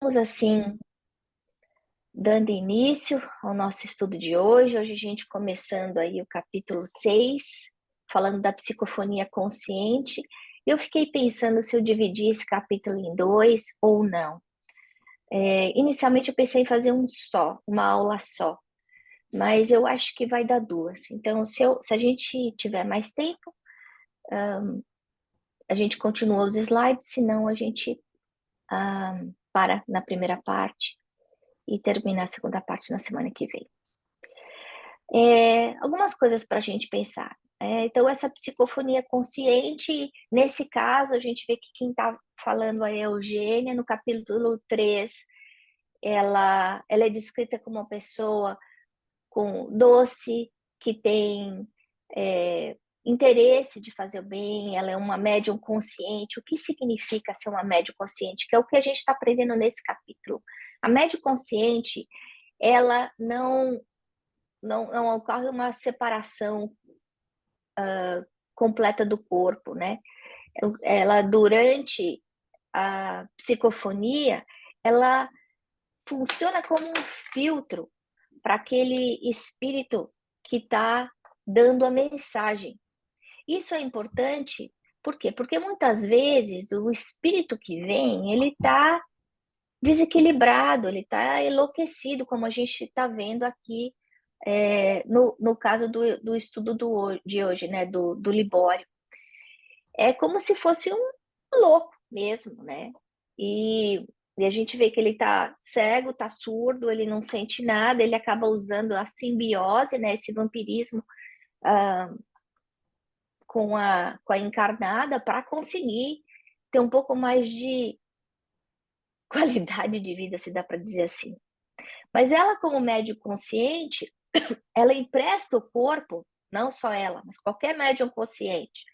assim, dando início ao nosso estudo de hoje. Hoje a gente começando aí o capítulo 6, falando da psicofonia consciente. Eu fiquei pensando se eu dividir esse capítulo em dois ou não. Inicialmente eu pensei em fazer uma aula só, mas eu acho que vai dar duas. Então, se a gente tiver mais tempo, a gente continua os slides, senão a gente para na primeira parte e termina a segunda parte na semana que vem. Algumas coisas para a gente pensar. Então, essa psicofonia consciente, nesse caso, a gente vê que quem está falando é a Eugênia, no capítulo 3, ela é descrita como uma pessoa com doce, que tem interesse de fazer o bem, ela é uma médium consciente. O que significa ser uma médium consciente? Que é o que a gente está aprendendo nesse capítulo. A médium consciente, ela não ocorre uma separação completa do corpo, né? Ela, durante a psicofonia, ela funciona como um filtro para aquele espírito que está dando a mensagem. Isso é importante, por quê? Porque muitas vezes o espírito que vem, ele está desequilibrado, ele está enlouquecido, como a gente está vendo aqui no caso do estudo de hoje, né, do Libório. É como se fosse um louco mesmo, né? E a gente vê que ele tá cego, tá surdo, ele não sente nada, ele acaba usando a simbiose, né, esse vampirismo com a encarnada para conseguir ter um pouco mais de qualidade de vida, se dá para dizer assim. Mas ela, como médium consciente, ela empresta o corpo, não só ela, mas qualquer médium consciente,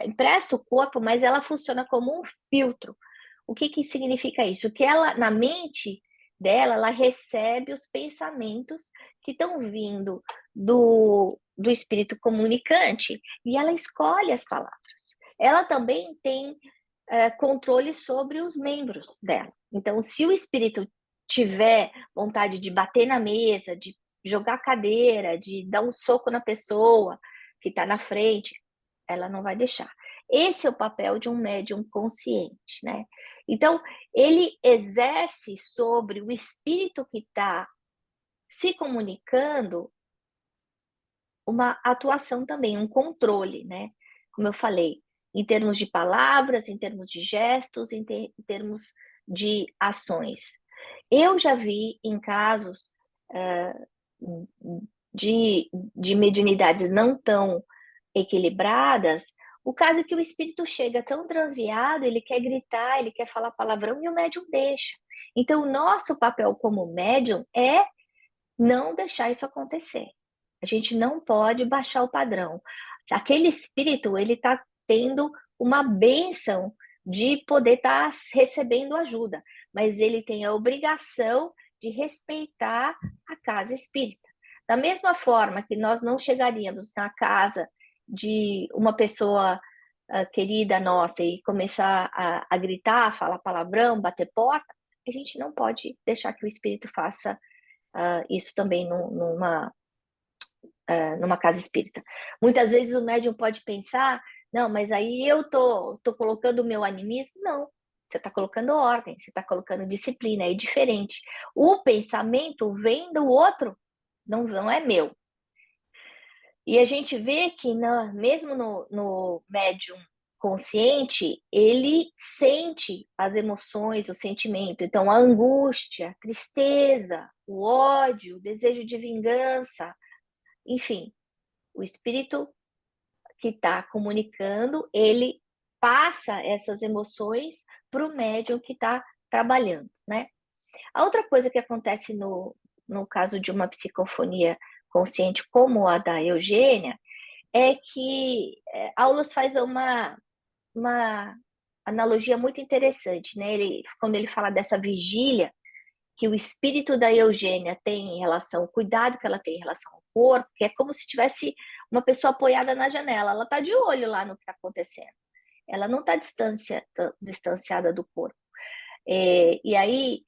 empresta o corpo, mas ela funciona como um filtro. O que significa isso? Que ela, na mente dela, ela recebe os pensamentos que estão vindo do espírito comunicante e ela escolhe as palavras. Ela também tem controle sobre os membros dela. Então, se o espírito tiver vontade de bater na mesa, de jogar a cadeira, de dar um soco na pessoa que está na frente, ela não vai deixar. Esse é o papel de um médium consciente, né? Então, ele exerce sobre o espírito que está se comunicando uma atuação também, um controle, né? Como eu falei, em termos de palavras, em termos de gestos, em termos de ações. Eu já vi em casos de mediunidades não tão equilibradas, o caso é que o espírito chega tão transviado, ele quer gritar, ele quer falar palavrão e o médium deixa. Então, o nosso papel como médium é não deixar isso acontecer. A gente não pode baixar o padrão. Aquele espírito, ele está tendo uma bênção de poder estar recebendo ajuda, mas ele tem a obrigação de respeitar a casa espírita. Da mesma forma que nós não chegaríamos na casa de uma pessoa querida nossa e começar a gritar, falar palavrão, bater porta, a gente não pode deixar que o espírito faça isso também numa casa espírita. Muitas vezes o médium pode pensar, não, mas aí eu tô colocando o meu animismo. Não, você está colocando ordem, você está colocando disciplina, é diferente. O pensamento vem do outro, não é meu. E a gente vê que mesmo no médium consciente, ele sente as emoções, o sentimento. Então, a angústia, a tristeza, o ódio, o desejo de vingança, enfim, o espírito que está comunicando, ele passa essas emoções para o médium que está trabalhando, né? A outra coisa que acontece no caso de uma psicofonia consciente como a da Eugênia é que Aulus faz uma analogia muito interessante, né? Quando ele fala dessa vigília que o espírito da Eugênia tem em relação ao cuidado que ela tem em relação ao corpo, que é como se tivesse uma pessoa apoiada na janela, ela está de olho lá no que está acontecendo, ela não está distanciada do corpo. E aí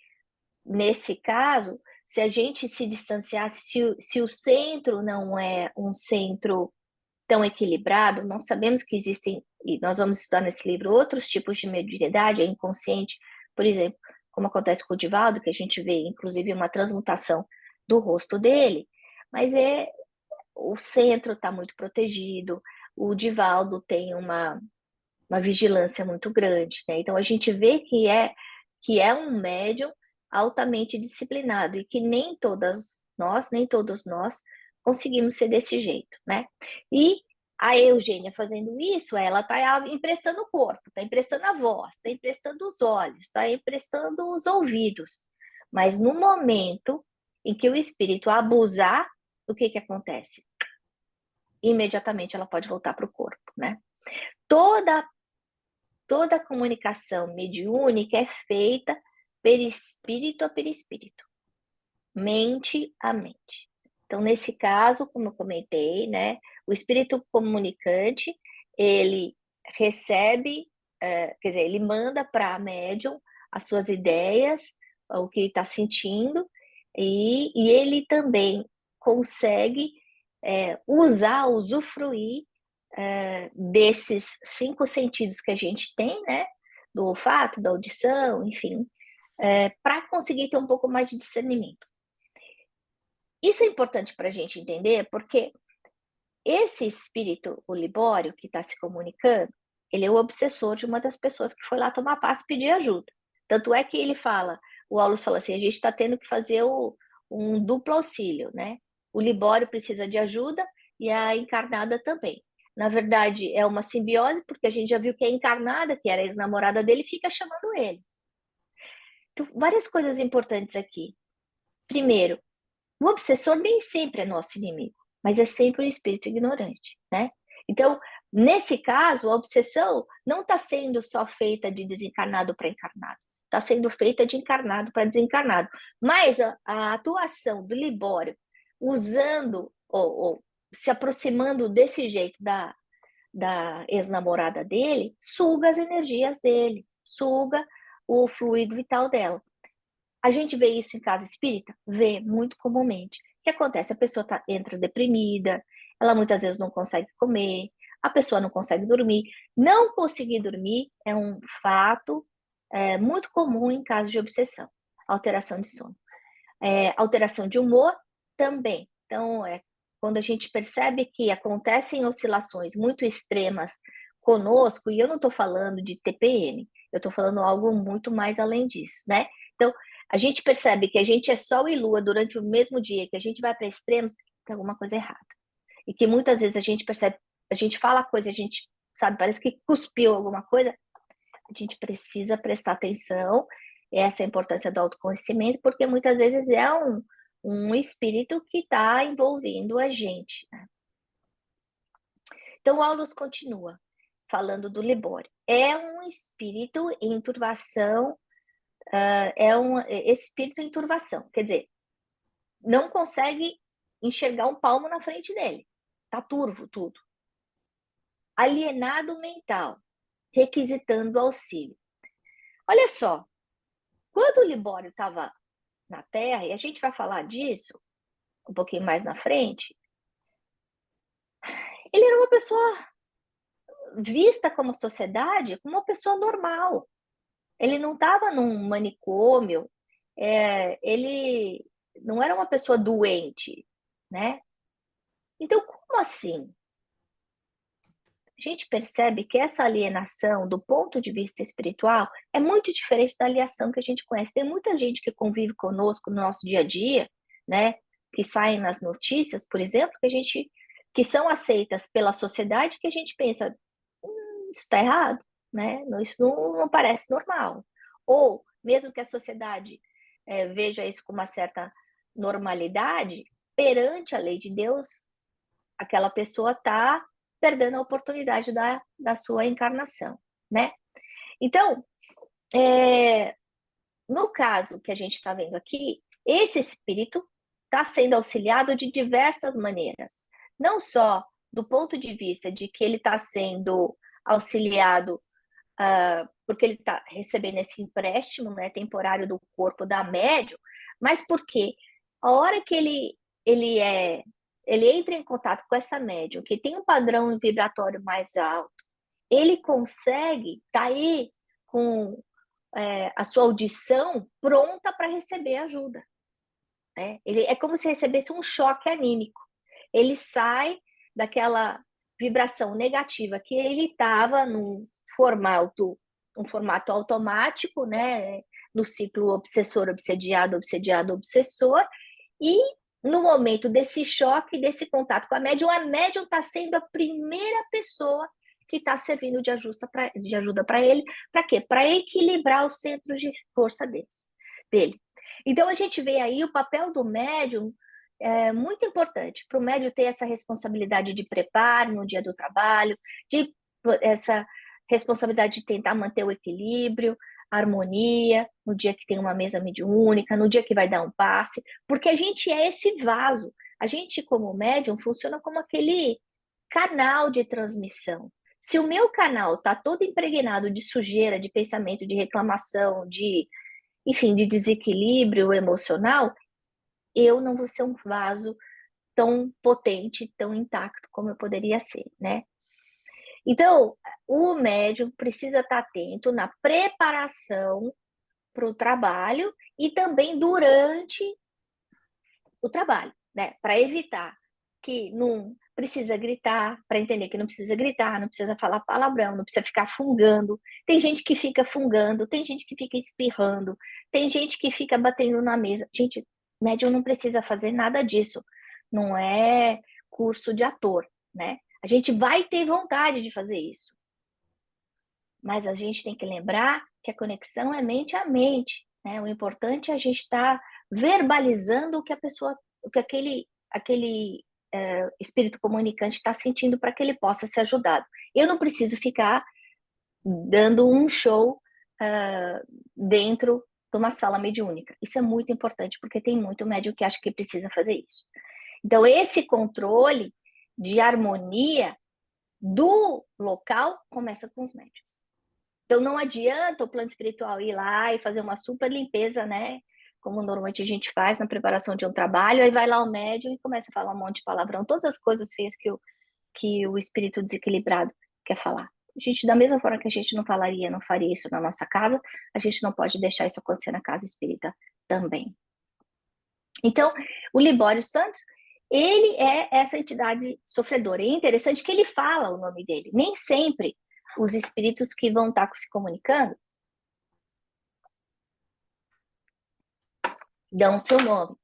nesse caso, se a gente se distanciasse, se o centro não é um centro tão equilibrado, nós sabemos que existem, e nós vamos estudar nesse livro, outros tipos de mediunidade, a inconsciente, por exemplo, como acontece com o Divaldo, que a gente vê, inclusive, uma transmutação do rosto dele, mas o centro está muito protegido, o Divaldo tem uma vigilância muito grande, né? Então a gente vê que é um médium altamente disciplinado e que nem todos nós conseguimos ser desse jeito, né? E a Eugênia fazendo isso, ela está emprestando o corpo, está emprestando a voz, está emprestando os olhos, está emprestando os ouvidos. Mas no momento em que o espírito abusar, o que acontece? Imediatamente ela pode voltar para o corpo, né? Toda Toda a comunicação mediúnica é feita perispírito a perispírito, mente a mente. Então, nesse caso, como eu comentei, né, o espírito comunicante, ele recebe, quer dizer, ele manda para a médium as suas ideias, o que está sentindo, e ele também consegue usufruir desses 5 sentidos que a gente tem, né? Do olfato, da audição, enfim, para conseguir ter um pouco mais de discernimento. Isso é importante para a gente entender, porque esse espírito, o Libório, que está se comunicando, ele é o obsessor de uma das pessoas que foi lá tomar passe e pedir ajuda. Tanto é que ele fala, o Aulus fala assim, a gente está tendo que fazer um duplo auxílio, né? O Libório precisa de ajuda e a encarnada também. Na verdade, é uma simbiose, porque a gente já viu que a encarnada, que era a ex-namorada dele, fica chamando ele. Então, várias coisas importantes aqui. Primeiro, o obsessor nem sempre é nosso inimigo, mas é sempre o espírito ignorante, né? Então, nesse caso, a obsessão não está sendo só feita de desencarnado para encarnado, está sendo feita de encarnado para desencarnado. Mas a atuação do Libório, usando ou se aproximando desse jeito da ex-namorada dele, suga as energias dele, suga o fluido vital dela. A gente vê isso em casa espírita? Vê muito comumente. O que acontece? A pessoa entra deprimida, ela muitas vezes não consegue comer, a pessoa não consegue dormir. Não conseguir dormir é um fato muito comum em casos de obsessão, alteração de sono. Alteração de humor também. Então, quando a gente percebe que acontecem oscilações muito extremas conosco, e eu não estou falando de TPM, eu estou falando algo muito mais além disso, né? Então, a gente percebe que a gente é Sol e Lua durante o mesmo dia, que a gente vai para extremos, tem alguma coisa errada. E que muitas vezes a gente percebe, a gente fala coisa, a gente sabe, parece que cuspiu alguma coisa, a gente precisa prestar atenção, essa é a importância do autoconhecimento, porque muitas vezes é um espírito que está envolvendo a gente, né? Então, o Aulus continua falando do Libório. É um espírito em turvação, espírito em turvação, quer dizer, não consegue enxergar um palmo na frente dele, tá turvo tudo. Alienado mental, requisitando auxílio. Olha só, quando o Libório estava na Terra, e a gente vai falar disso um pouquinho mais na frente, ele era uma pessoa vista como sociedade, como uma pessoa normal. Ele não estava num manicômio, ele não era uma pessoa doente, né? Então, como assim? A gente percebe que essa alienação, do ponto de vista espiritual, é muito diferente da alienação que a gente conhece. Tem muita gente que convive conosco no nosso dia a dia, né? Que saem nas notícias, por exemplo, que são aceitas pela sociedade, que a gente pensa, isso está errado, né? Isso não parece normal. Ou, mesmo que a sociedade veja isso com uma certa normalidade, perante a lei de Deus, aquela pessoa está perdendo a oportunidade da sua encarnação, né? Então, no caso que a gente está vendo aqui, esse espírito está sendo auxiliado de diversas maneiras. Não só do ponto de vista de que ele está sendo auxiliado porque ele está recebendo esse empréstimo, né, temporário do corpo da médium, mas porque a hora que ele entra em contato com essa médium, que tem um padrão vibratório mais alto, ele consegue estar aí com a sua audição pronta para receber ajuda. Né? Ele é como se recebesse um choque anímico. Ele sai daquela vibração negativa que ele estava num formato automático, né? No ciclo obsessor, obsediado, obsediado, obsessor, e no momento desse choque, desse contato com a médium está sendo a primeira pessoa que está servindo de ajuda para ele. Para quê? Para equilibrar os centros de força dele. Então, a gente vê aí o papel do médium é muito importante para o médium ter essa responsabilidade de preparo no dia do trabalho, essa responsabilidade de tentar manter o equilíbrio, a harmonia, no dia que tem uma mesa mediúnica, no dia que vai dar um passe, porque a gente é esse vaso. A gente, como médium, funciona como aquele canal de transmissão. Se o meu canal está todo impregnado de sujeira, de pensamento, de reclamação, enfim, de desequilíbrio emocional, eu não vou ser um vaso tão potente, tão intacto como eu poderia ser, né? Então, o médium precisa estar atento na preparação para o trabalho e também durante o trabalho, né? Para evitar que não precisa gritar, para entender que não precisa gritar, não precisa falar palavrão, não precisa ficar fungando. Tem gente que fica fungando, tem gente que fica espirrando, tem gente que fica batendo na mesa. Gente, médium não precisa fazer nada disso. Não é curso de ator, né? A gente vai ter vontade de fazer isso. Mas a gente tem que lembrar que a conexão é mente a mente, né? O importante é a gente estar verbalizando o que a pessoa, o que aquele espírito comunicante está sentindo para que ele possa ser ajudado. Eu não preciso ficar dando um show dentro de uma sala mediúnica. Isso é muito importante, porque tem muito médium que acha que precisa fazer isso. Então, esse controle de harmonia do local começa com os médiuns. Então, não adianta o plano espiritual ir lá e fazer uma super limpeza, né? Como normalmente a gente faz na preparação de um trabalho, aí vai lá o médium e começa a falar um monte de palavrão, todas as coisas feias que o espírito desequilibrado quer falar. A gente, da mesma forma que a gente não faria isso na nossa casa, a gente não pode deixar isso acontecer na casa espírita também. Então, o Libório Santos, ele é essa entidade sofredora. E é interessante que ele fala o nome dele. Nem sempre os espíritos que vão estar se comunicando dão o seu nome.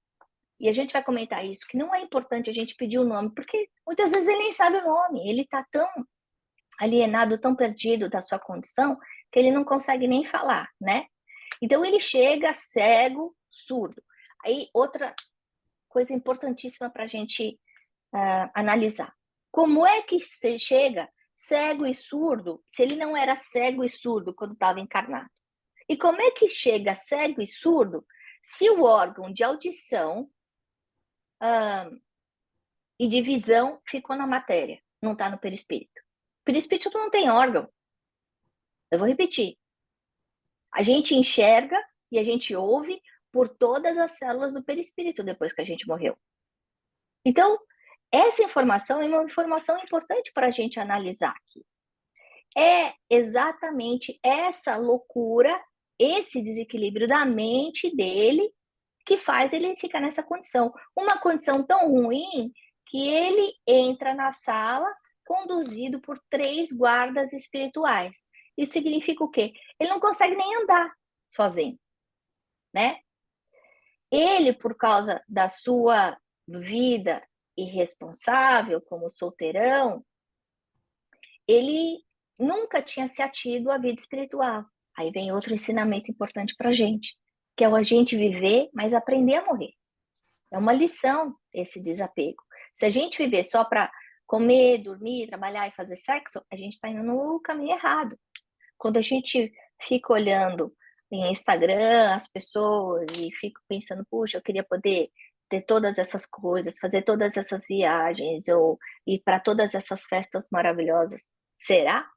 E a gente vai comentar isso, que não é importante a gente pedir o nome, porque muitas vezes ele nem sabe o nome. Ele está tão alienado, tão perdido da sua condição, que ele não consegue nem falar, né? Então ele chega cego, surdo. Aí outra coisa importantíssima para a gente analisar. Como é que você chega cego e surdo se ele não era cego e surdo quando estava encarnado? E como é que chega cego e surdo se o órgão de audição e de visão ficou na matéria, não está no perispírito? O perispírito não tem órgão. Eu vou repetir. A gente enxerga e a gente ouve por todas as células do perispírito depois que a gente morreu. Então, essa informação é uma informação importante para a gente analisar aqui. É exatamente essa loucura, esse desequilíbrio da mente dele que faz ele ficar nessa condição. Uma condição tão ruim que ele entra na sala conduzido por 3 guardas espirituais. Isso significa o quê? Ele não consegue nem andar sozinho, né? Ele, por causa da sua vida irresponsável como solteirão, ele nunca tinha se atido à vida espiritual. Aí vem outro ensinamento importante para a gente, que é o a gente viver, mas aprender a morrer. É uma lição esse desapego. Se a gente viver só para comer, dormir, trabalhar e fazer sexo, a gente está indo no caminho errado. Quando a gente fica olhando em Instagram as pessoas e fica pensando, puxa, eu queria poder ter todas essas coisas, fazer todas essas viagens ou ir para todas essas festas maravilhosas. Será?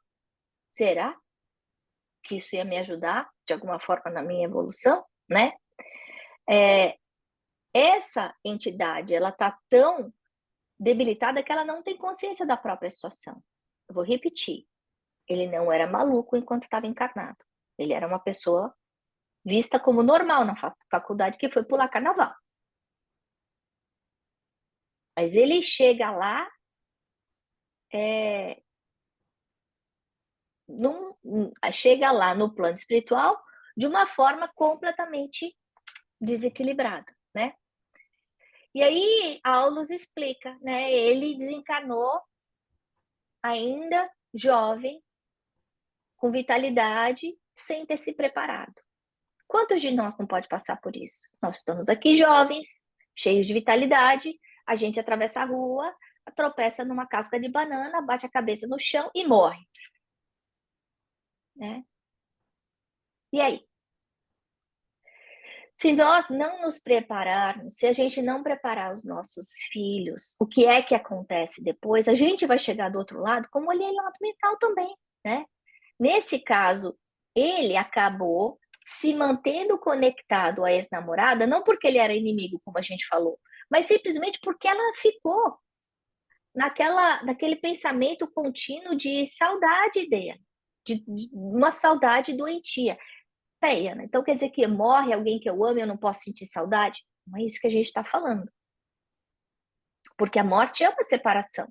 Será? que isso ia me ajudar, de alguma forma, na minha evolução, né? Essa entidade, ela tá tão debilitada que ela não tem consciência da própria situação. Eu vou repetir, ele não era maluco enquanto estava encarnado. Ele era uma pessoa vista como normal na faculdade que foi pular carnaval. Mas ele chega lá, chega lá no plano espiritual de uma forma completamente desequilibrada, né? E aí Aulus explica, né? Ele desencarnou ainda jovem, com vitalidade, sem ter se preparado. Quantos de nós não pode passar por isso? Nós estamos aqui jovens, cheios de vitalidade, a gente atravessa a rua, tropeça numa casca de banana, bate a cabeça no chão e morre, né? E aí? Se nós não nos prepararmos, se a gente não preparar os nossos filhos, o que é que acontece depois? A gente vai chegar do outro lado, como ele é lado mental também, né? Nesse caso, ele acabou se mantendo conectado à ex-namorada, não porque ele era inimigo, como a gente falou, mas simplesmente porque ela ficou naquele pensamento contínuo de saudade dele, de uma saudade doentia. Peraí, Ana, então quer dizer que morre alguém que eu amo e eu não posso sentir saudade? Não é isso que a gente está falando. Porque a morte é uma separação.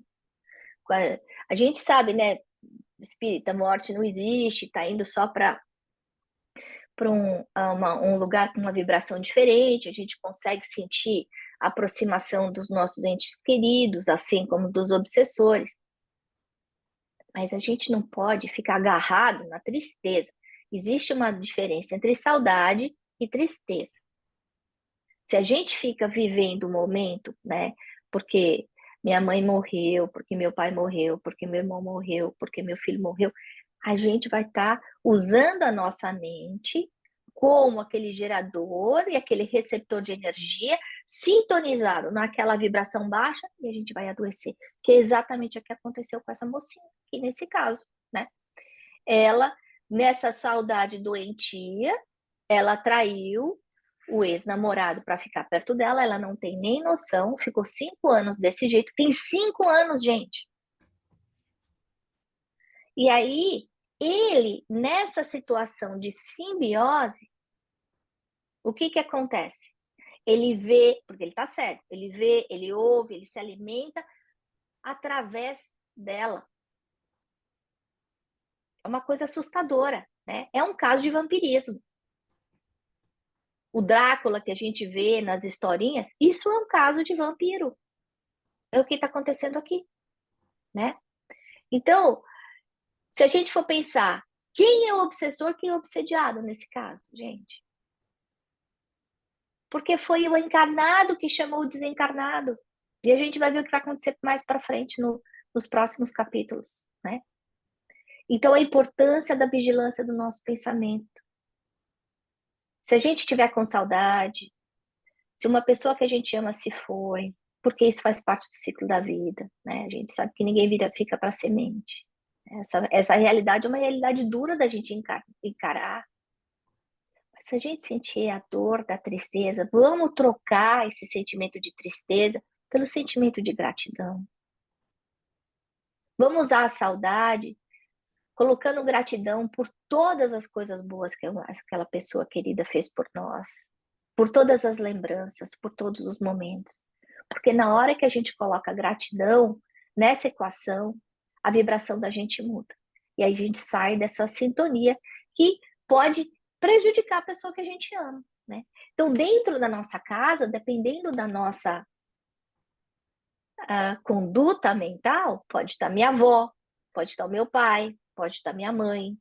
A gente sabe, né? Espírita, a morte não existe, está indo só para um lugar com uma vibração diferente, a gente consegue sentir a aproximação dos nossos entes queridos, assim como dos obsessores. Mas a gente não pode ficar agarrado na tristeza. Existe uma diferença entre saudade e tristeza. Se a gente fica vivendo o momento, né? Porque minha mãe morreu, porque meu pai morreu, porque meu irmão morreu, porque meu filho morreu, a gente vai estar usando a nossa mente como aquele gerador e aquele receptor de energia sintonizado naquela vibração baixa e a gente vai adoecer, que é exatamente o que aconteceu com essa mocinha, aqui nesse caso, né? Ela, nessa saudade doentia, ela traiu o ex-namorado para ficar perto dela, ela não tem nem noção, ficou 5 anos desse jeito, tem 5 anos, gente. E aí, ele, nessa situação de simbiose, o que que acontece? Ele vê, porque ele tá certo, ele vê, ele ouve, ele se alimenta através dela. É uma coisa assustadora, né? É um caso de vampirismo. O Drácula que a gente vê nas historinhas, isso é um caso de vampiro. É o que está acontecendo aqui, né? Então, se a gente for pensar, quem é o obsessor, quem é o obsediado nesse caso, gente? Porque foi o encarnado que chamou o desencarnado. E a gente vai ver o que vai acontecer mais para frente nos próximos capítulos, né? Então, a importância da vigilância do nosso pensamento. Se a gente estiver com saudade, se uma pessoa que a gente ama se foi, porque isso faz parte do ciclo da vida, né? A gente sabe que ninguém fica para semente. Essa realidade é uma realidade dura da gente encarar. Mas se a gente sentir a dor da tristeza, vamos trocar esse sentimento de tristeza pelo sentimento de gratidão. Vamos usar a saudade colocando gratidão por todas as coisas boas que aquela pessoa querida fez por nós, por todas as lembranças, por todos os momentos. Porque na hora que a gente coloca gratidão nessa equação, a vibração da gente muda. E aí a gente sai dessa sintonia que pode prejudicar a pessoa que a gente ama, né? Então, dentro da nossa casa, dependendo da nossa conduta mental, pode estar minha avó, pode estar o meu pai, pode estar minha mãe.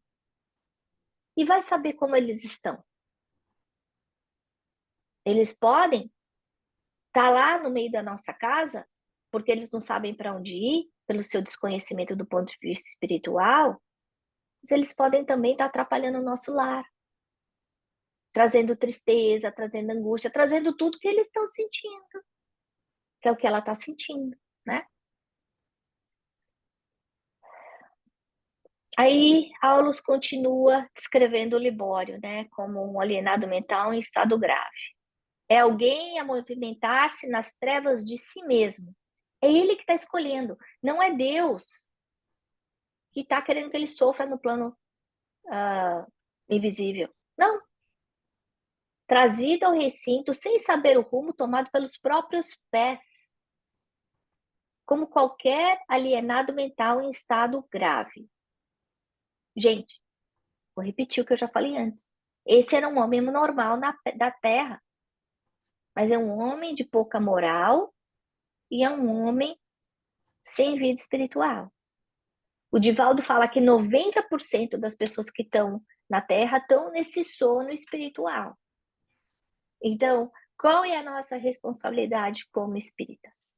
E vai saber como eles estão. Eles podem estar lá no meio da nossa casa, porque eles não sabem para onde ir, pelo seu desconhecimento do ponto de vista espiritual, mas eles podem também estar atrapalhando o nosso lar, trazendo tristeza, trazendo angústia, trazendo tudo que eles estão sentindo, que é o que ela está sentindo, né? Aí, Aulus continua descrevendo o Libório, né, como um alienado mental em estado grave. É alguém a movimentar-se nas trevas de si mesmo. É ele que está escolhendo, não é Deus que está querendo que ele sofra no plano invisível. Não. Trazido ao recinto sem saber o rumo, tomado pelos próprios pés, como qualquer alienado mental em estado grave. Gente, vou repetir o que eu já falei antes. Esse era um homem normal da Terra, mas é um homem de pouca moral e é um homem sem vida espiritual. O Divaldo fala que 90% das pessoas que estão na Terra estão nesse sono espiritual. Então, qual é a nossa responsabilidade como espíritas?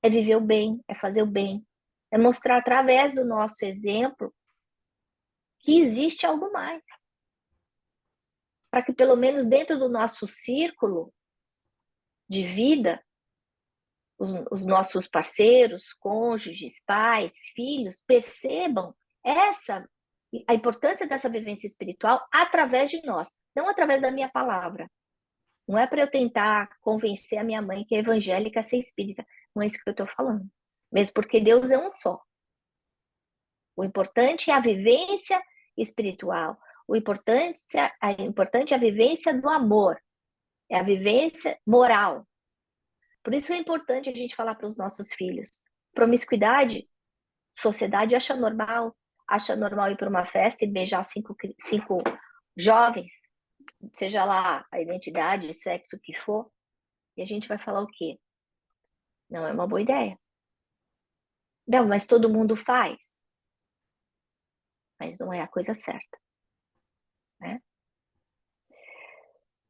É viver o bem, é fazer o bem, é mostrar através do nosso exemplo que existe algo mais. Para que pelo menos dentro do nosso círculo de vida, os nossos parceiros, cônjuges, pais, filhos, percebam a importância dessa vivência espiritual através de nós, não através da minha palavra. Não é para eu tentar convencer a minha mãe que é evangélica a ser espírita. Não é isso que eu estou falando. Mesmo porque Deus é um só. O importante é a vivência espiritual. O importante é a vivência do amor. É a vivência moral. Por isso é importante a gente falar para os nossos filhos. Promiscuidade, sociedade acha normal ir para uma festa e beijar cinco jovens, seja lá a identidade, sexo, o que for, e a gente vai falar o quê? Não é uma boa ideia. Não, mas todo mundo faz. Mas não é a coisa certa, né?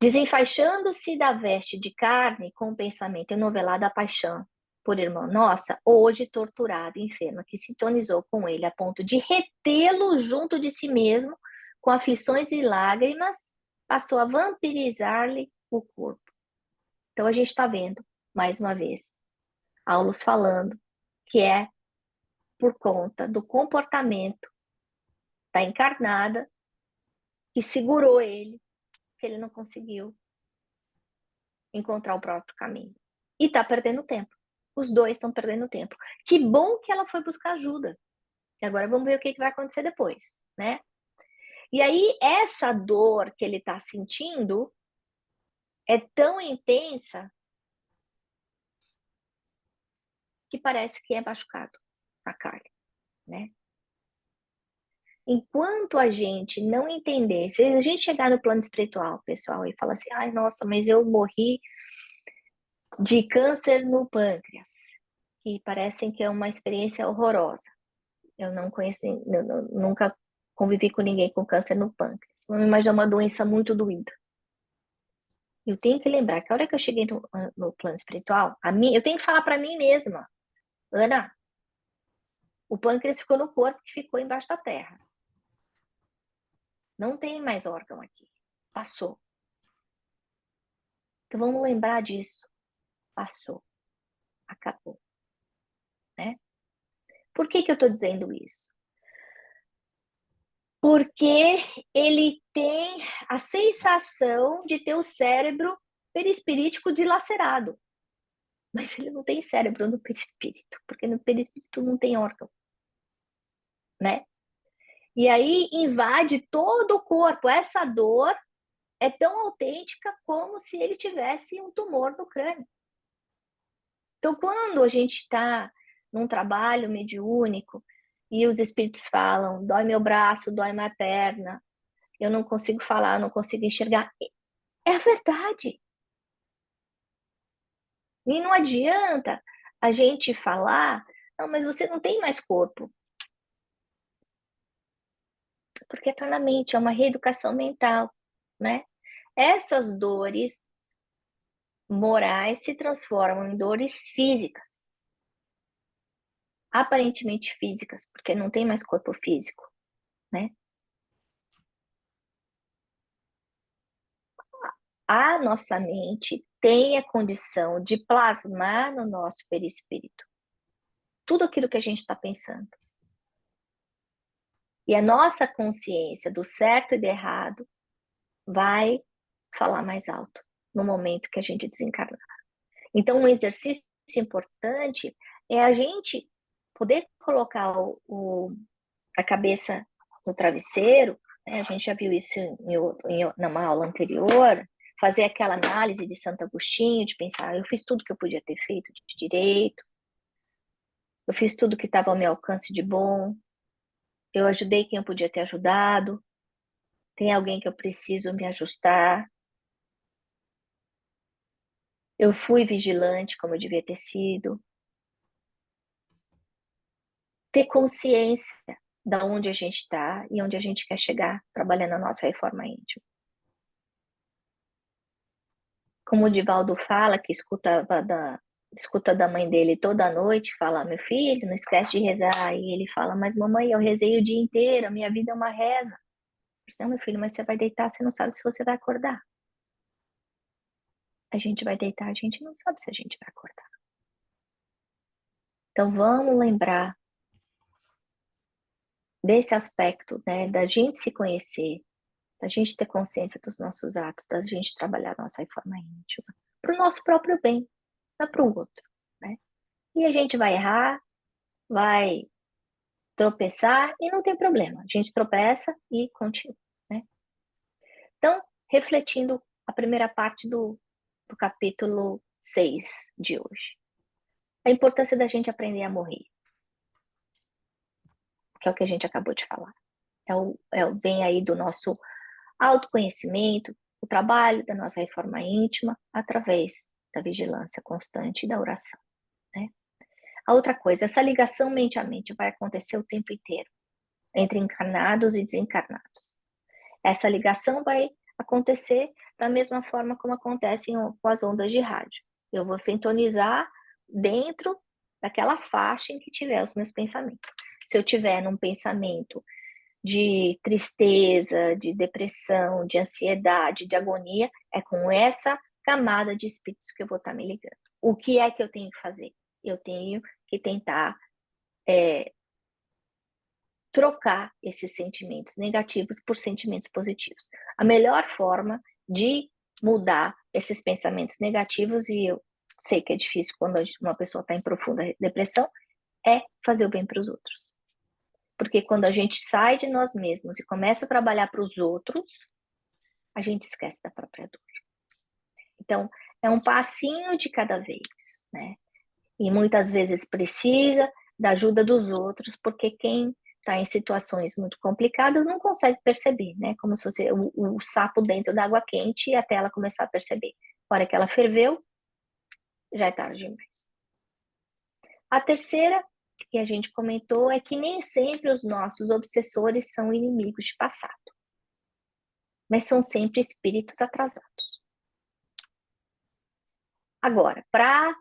Desenfaixando-se da veste de carne com o pensamento enovelado à paixão por irmã nossa, hoje torturada e enferma, que sintonizou com ele a ponto de retê-lo junto de si mesmo, com aflições e lágrimas, passou a vampirizar-lhe o corpo. Então a gente está vendo, mais uma vez, Aulus falando que é por conta do comportamento da encarnada que segurou ele, que ele não conseguiu encontrar o próprio caminho. E está perdendo tempo. Os dois estão perdendo tempo. Que bom que ela foi buscar ajuda. E agora vamos ver o que vai acontecer depois, né? E aí, essa dor que ele está sentindo é tão intensa que parece que é machucado na carne, né? Enquanto a gente não entender, se a gente chegar no plano espiritual, pessoal, e falar assim, ai, nossa, mas eu morri de câncer no pâncreas, que parecem que é uma experiência horrorosa. Eu não conheço, nunca convivi com ninguém com câncer no pâncreas. Mas é uma doença muito doída. Eu tenho que lembrar que a hora que eu cheguei no plano espiritual, eu tenho que falar para mim mesma, Ana, o pâncreas ficou no corpo que ficou embaixo da terra. Não tem mais órgão aqui. Passou. Então vamos lembrar disso. Passou. Acabou. Né? Por que eu estou dizendo isso? Porque ele tem a sensação de ter o cérebro perispirítico dilacerado. Mas ele não tem cérebro no perispírito, porque no perispírito não tem órgão, né? E aí invade todo o corpo. Essa dor é tão autêntica como se ele tivesse um tumor no crânio. Então, quando a gente está num trabalho mediúnico e os espíritos falam, dói meu braço, dói minha perna, eu não consigo falar, não consigo enxergar, é a verdade. E não adianta a gente falar, não, mas você não tem mais corpo. Porque está na mente, é uma reeducação mental, né? Essas dores morais se transformam em dores físicas. Aparentemente físicas, porque não tem mais corpo físico, né? A nossa mente tem a condição de plasmar no nosso perispírito tudo aquilo que a gente está pensando. E a nossa consciência do certo e do errado vai falar mais alto no momento que a gente desencarnar. Então, um exercício importante é a gente poder colocar a cabeça no travesseiro, né? A gente já viu isso numa aula anterior, fazer aquela análise de Santo Agostinho, de pensar, eu fiz tudo que eu podia ter feito de direito, eu fiz tudo que estava ao meu alcance de bom, eu ajudei quem eu podia ter ajudado, tem alguém que eu preciso me ajustar, eu fui vigilante como eu devia ter sido. Ter consciência da onde a gente está e onde a gente quer chegar trabalhando a nossa reforma íntima. Como o Divaldo fala, que escuta da mãe dele toda noite, fala, meu filho, não esquece de rezar. E ele fala, mas mamãe, eu rezei o dia inteiro, a minha vida é uma reza. Não, meu filho, mas você vai deitar, você não sabe se você vai acordar. A gente vai deitar, a gente não sabe se a gente vai acordar. Então vamos lembrar desse aspecto, né, da gente se conhecer, da gente ter consciência dos nossos atos, da gente trabalhar a nossa reforma íntima, para o nosso próprio bem, não é para o outro, né? E a gente vai errar, vai tropeçar e não tem problema, a gente tropeça e continua, né? Então, refletindo a primeira parte do capítulo 6 de hoje, a importância da gente aprender a morrer, que é o que a gente acabou de falar. Vem aí do nosso autoconhecimento, o trabalho da nossa reforma íntima através da vigilância constante e da oração, né? A outra coisa, essa ligação mente a mente vai acontecer o tempo inteiro, entre encarnados e desencarnados. Essa ligação vai acontecer da mesma forma como acontece com as ondas de rádio. Eu vou sintonizar dentro daquela faixa em que tiver os meus pensamentos. Se eu tiver num pensamento de tristeza, de depressão, de ansiedade, de agonia, é com essa camada de espíritos que eu vou estar me ligando. O que é que eu tenho que fazer? Eu tenho que tentar trocar esses sentimentos negativos por sentimentos positivos. A melhor forma de mudar esses pensamentos negativos, e eu sei que é difícil quando uma pessoa está em profunda depressão, é fazer o bem para os outros. Porque quando a gente sai de nós mesmos e começa a trabalhar para os outros, a gente esquece da própria dor. Então, é um passinho de cada vez, né? E muitas vezes precisa da ajuda dos outros, porque quem está em situações muito complicadas não consegue perceber, né? Como se fosse o sapo dentro da água quente e até ela começar a perceber. Na hora que ela ferveu, já é tarde demais. A terceira, que a gente comentou, é que nem sempre os nossos obsessores são inimigos de passado, mas são sempre espíritos atrasados. Agora, para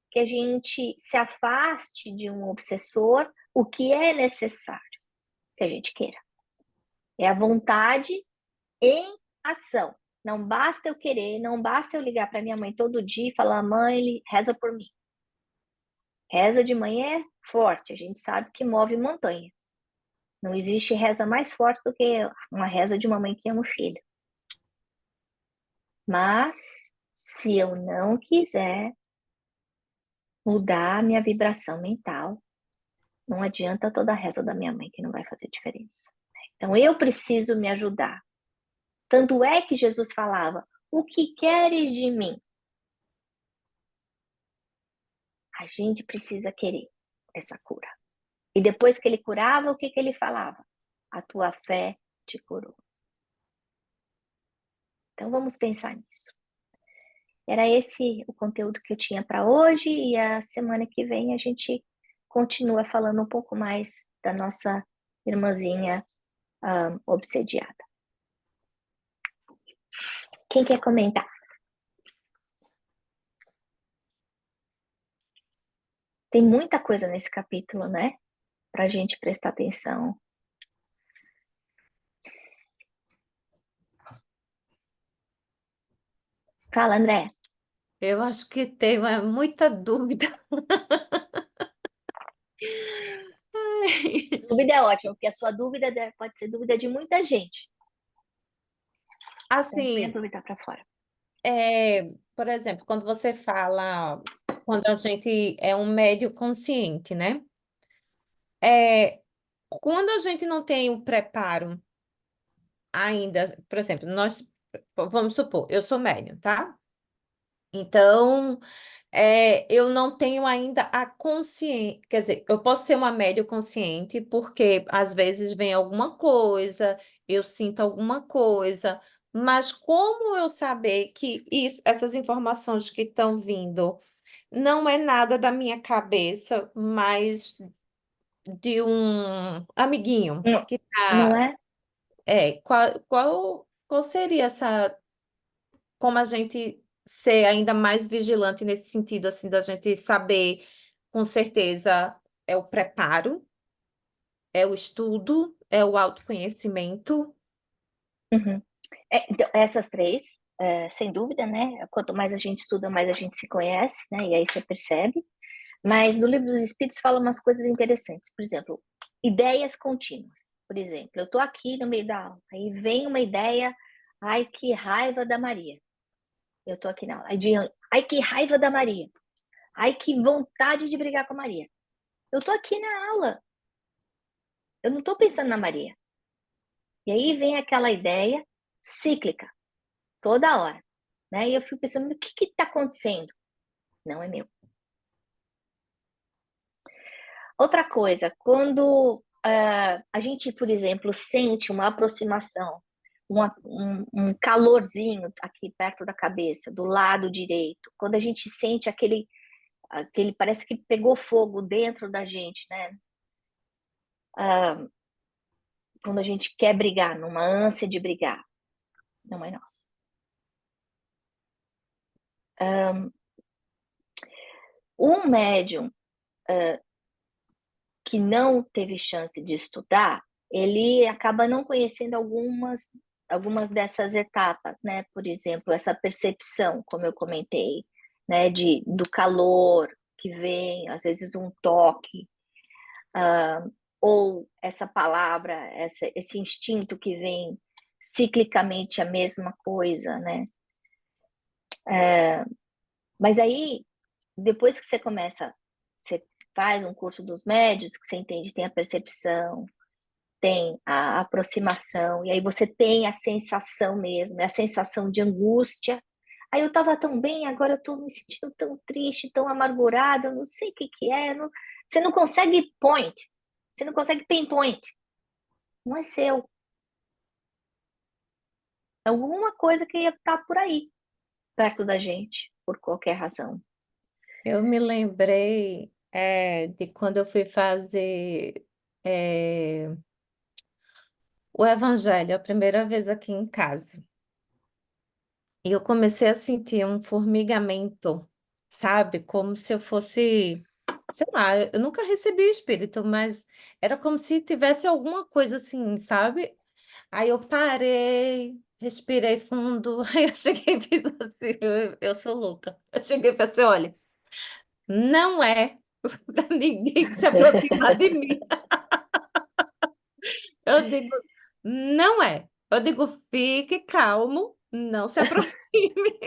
que a gente se afaste de um obsessor, o que é necessário? Que a gente queira. É a vontade em ação. Não basta eu querer, não basta eu ligar para minha mãe todo dia e falar, mãe, reza por mim. Reza de manhã é forte, a gente sabe que move montanha. Não existe reza mais forte do que uma reza de uma mãe que ama o filho. Mas, se eu não quiser mudar a minha vibração mental, não adianta toda a reza da minha mãe que não vai fazer diferença. Então, eu preciso me ajudar. Tanto é que Jesus falava, o que queres de mim? A gente precisa querer essa cura. E depois que ele curava, o que ele falava? A tua fé te curou. Então vamos pensar nisso. Era esse o conteúdo que eu tinha para hoje e a semana que vem a gente continua falando um pouco mais da nossa irmãzinha obsediada. Quem quer comentar? Tem muita coisa nesse capítulo, né? Para a gente prestar atenção. Fala, André. Eu acho que tem muita dúvida. Dúvida é ótimo, porque a sua dúvida pode ser dúvida de muita gente. Então, põe a Assim, dúvida para fora. por exemplo, quando você fala, quando a gente é um médio consciente, né? É, quando a gente não tem o preparo ainda, por exemplo, nós, vamos supor, eu sou médium, tá? Então, eu não tenho ainda a consciência, quer dizer, eu posso ser uma médium consciente, porque às vezes vem alguma coisa, eu sinto alguma coisa, mas como eu saber que essas informações que estão vindo não é nada da minha cabeça, mas de um amiguinho Não, que não tá. é? Qual seria essa, como a gente ser ainda mais vigilante nesse sentido, assim, da gente saber com certeza é o preparo, é o estudo, é o autoconhecimento. Uhum. Então, essas três, sem dúvida, né? Quanto mais a gente estuda, mais a gente se conhece, né? E aí você percebe. Mas no Livro dos Espíritos fala umas coisas interessantes. Por exemplo, ideias contínuas. Por exemplo, eu estou aqui no meio da aula, aí vem uma ideia, ai, que raiva da Maria. Eu estou aqui na aula. Aí, ai, que raiva da Maria. Ai, que vontade de brigar com a Maria. Eu estou aqui na aula. Eu não estou pensando na Maria. E aí vem aquela ideia cíclica, toda hora. Né? E eu fico pensando, o que está acontecendo? Não é meu. Outra coisa, quando a gente, por exemplo, sente uma aproximação, um calorzinho aqui perto da cabeça, do lado direito, quando a gente sente aquele parece que pegou fogo dentro da gente, né? Quando a gente quer brigar, numa ânsia de brigar, não é nosso. Um médium que não teve chance de estudar, ele acaba não conhecendo algumas dessas etapas, né? Por exemplo, essa percepção, como eu comentei, né, do calor que vem, às vezes um toque, ou essa palavra, esse instinto que vem ciclicamente a mesma coisa, né? Mas aí, depois que você faz um curso dos médios, que você entende, tem a percepção, tem a aproximação, e aí você tem a sensação mesmo, é a sensação de angústia. Aí eu estava tão bem, agora eu estou me sentindo tão triste, tão amargurada, eu não sei o que que é. Você não consegue você não consegue pinpoint, não é seu. É alguma coisa que ia estar por aí, perto da gente, por qualquer razão. Eu me lembrei, de quando eu fui fazer, é, o evangelho a primeira vez aqui em casa. E eu comecei a sentir um formigamento, sabe? Como se eu fosse, sei lá, eu nunca recebi o espírito, mas era como se tivesse alguma coisa assim, sabe? Aí eu parei, respirei fundo, aí eu cheguei e fiz assim, eu sou louca. Eu cheguei e falei assim, olha, não é para ninguém se aproximar de mim. Eu digo, não é. Eu digo, fique calmo, não se aproxime.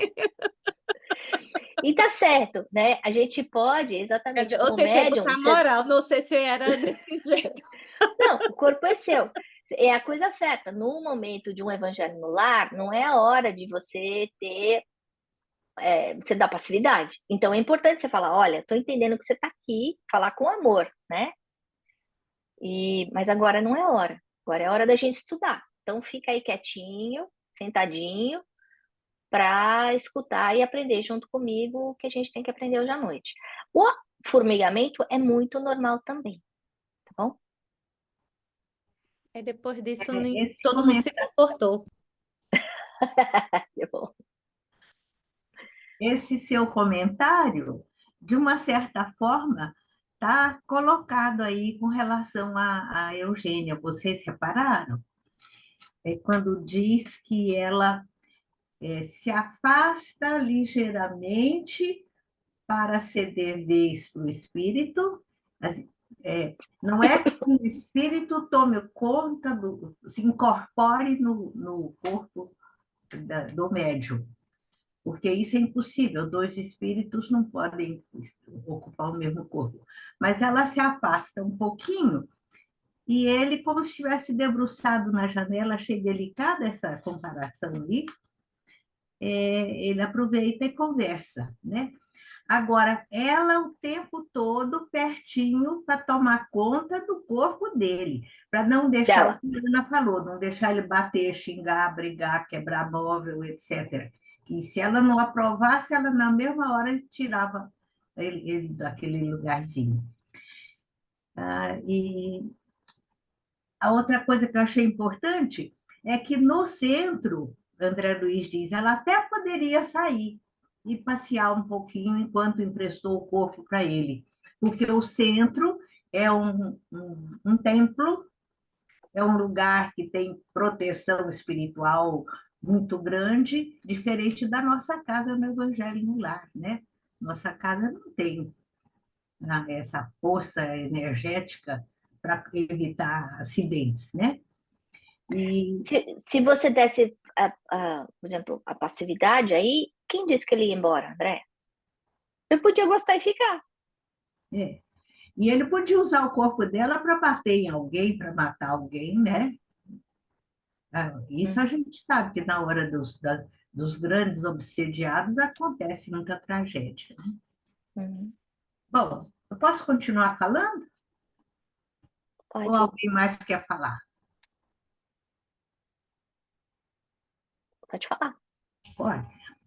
E tá certo, né? A gente pode, Quer exatamente dizer, eu como tentei médium, botar moral, não sei se era desse jeito. não, o corpo é seu. É a coisa certa. No momento de um evangelho no lar, não é a hora de você você dar passividade. Então é importante você falar, olha, tô entendendo que você tá aqui, falar com amor, né? Mas agora não é hora. Agora é hora da gente estudar. Então fica aí quietinho, sentadinho, para escutar e aprender junto comigo o que a gente tem que aprender hoje à noite. O formigamento é muito normal também, tá bom? Aí depois disso, Esse todo mundo se comentário, comportou. Tá bom. esse seu comentário, de uma certa forma, está colocado aí com relação à Eugênia. Vocês repararam? É quando diz que ela se afasta ligeiramente para ceder vez para o espírito, Não é que o espírito tome conta, se incorpore no corpo do médium, porque isso é impossível, dois espíritos não podem ocupar o mesmo corpo. Mas ela se afasta um pouquinho e ele, como se estivesse debruçado na janela, achei delicada essa comparação ali, ele aproveita e conversa, né? Agora, ela o tempo todo pertinho para tomar conta do corpo dele, para não deixar, o Dela. que a Ana falou, não deixar ele bater, xingar, brigar, quebrar móvel, etc. E se ela não aprovasse, ela na mesma hora tirava ele daquele lugarzinho. E a outra coisa que eu achei importante é que no centro, André Luiz diz, ela até poderia sair e passear um pouquinho enquanto emprestou o corpo para ele, porque o centro é um templo, é um lugar que tem proteção espiritual muito grande, diferente da nossa casa no Evangelho no Lar, né? Nossa casa não tem essa força energética para evitar acidentes, né? E Se você desse, por exemplo, a passividade, aí, quem disse que ele ia embora, André? Eu podia gostar e ficar. é, e ele podia usar o corpo dela para bater em alguém, para matar alguém, né? Isso a gente sabe que na hora dos grandes obsediados acontece muita tragédia. Uhum. Bom, eu posso continuar falando? Ou Pode, alguém mais quer falar? pode falar. Pode.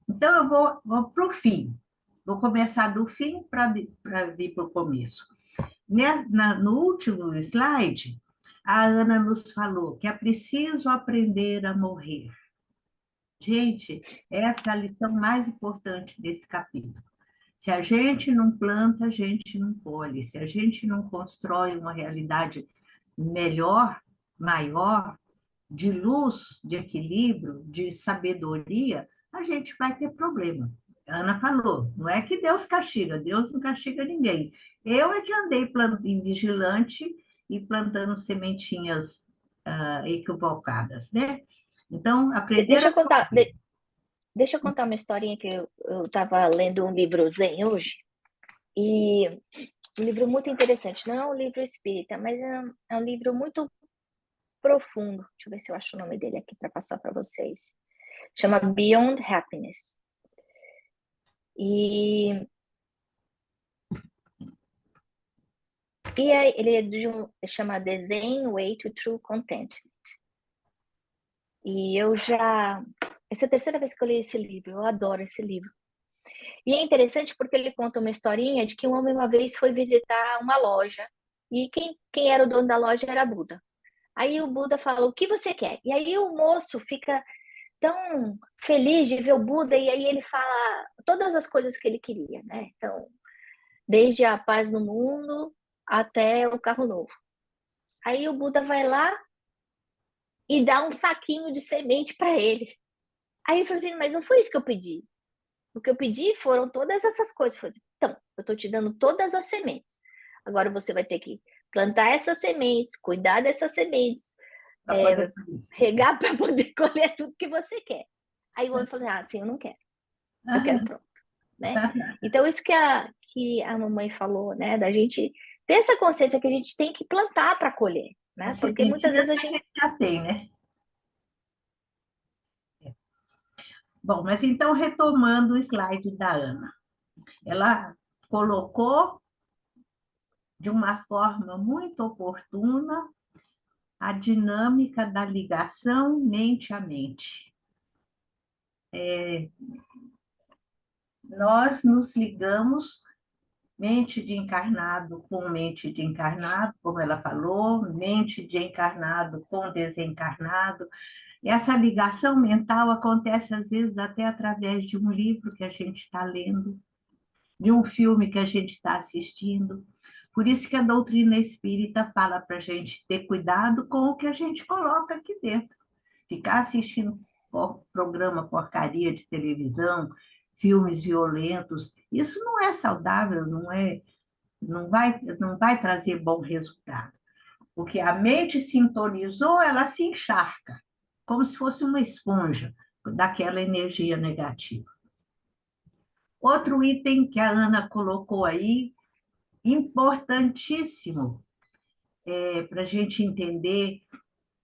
Então, eu vou para o fim. Vou começar do fim para vir para o começo. No último slide, a Ana nos falou que é preciso aprender a morrer. Gente, essa é a lição mais importante desse capítulo. Se a gente não planta, a gente não colhe. Se a gente não constrói uma realidade melhor, maior, de luz, de equilíbrio, de sabedoria, a gente vai ter problema. A Ana falou, não é que Deus castiga, Deus não castiga ninguém. Eu é que andei vigilante e plantando sementinhas equivocadas, né? Então, aprender Deixa a eu contar, deixa eu contar uma historinha que eu estava lendo um livro Zen hoje, e um livro muito interessante. Não é um livro espírita, mas é um livro muito profundo. Deixa eu ver se eu acho o nome dele aqui para passar para vocês. Chama Beyond Happiness. E ele é chama The Zen Way to True Contentment. E essa é a terceira vez que eu li esse livro, eu adoro esse livro. E é interessante porque ele conta uma historinha de que um homem uma vez foi visitar uma loja, e quem era o dono da loja era Buda. Aí o Buda fala, o que você quer? E aí o moço fica tão feliz de ver o Buda, e aí ele fala todas as coisas que ele queria, né? Então, desde a paz no mundo até o carro novo. Aí o Buda vai lá e dá um saquinho de semente para ele. Aí ele falou assim, mas não foi isso que eu pedi. O que eu pedi foram todas essas coisas. Eu falei assim, então, eu estou te dando todas as sementes. Agora você vai ter que plantar essas sementes, cuidar dessas sementes, para poder. regar para poder colher tudo que você quer. Aí o homem falou, assim, eu não quero. Eu quero pronto, né? Então, isso que a mamãe falou, né? Da gente ter essa consciência que a gente tem que plantar para colher, né? As Porque muitas sementinhas vezes a que a gente... gente já tem, né? Bom, mas então, retomando o slide da Ana. Ela colocou de uma forma muito oportuna a dinâmica da ligação mente a mente. Nós nos ligamos mente de encarnado com mente de encarnado, como ela falou, mente de encarnado com desencarnado. E essa ligação mental acontece, às vezes, até através de um livro que a gente está lendo, de um filme que a gente está assistindo. Por isso que a doutrina espírita fala para a gente ter cuidado com o que a gente coloca aqui dentro. Ficar assistindo programa porcaria de televisão, filmes violentos, isso não é saudável, não é não vai trazer bom resultado. Porque a mente sintonizou, ela se encharca, como se fosse uma esponja daquela energia negativa. Outro item que a Ana colocou aí, importantíssimo, para a gente entender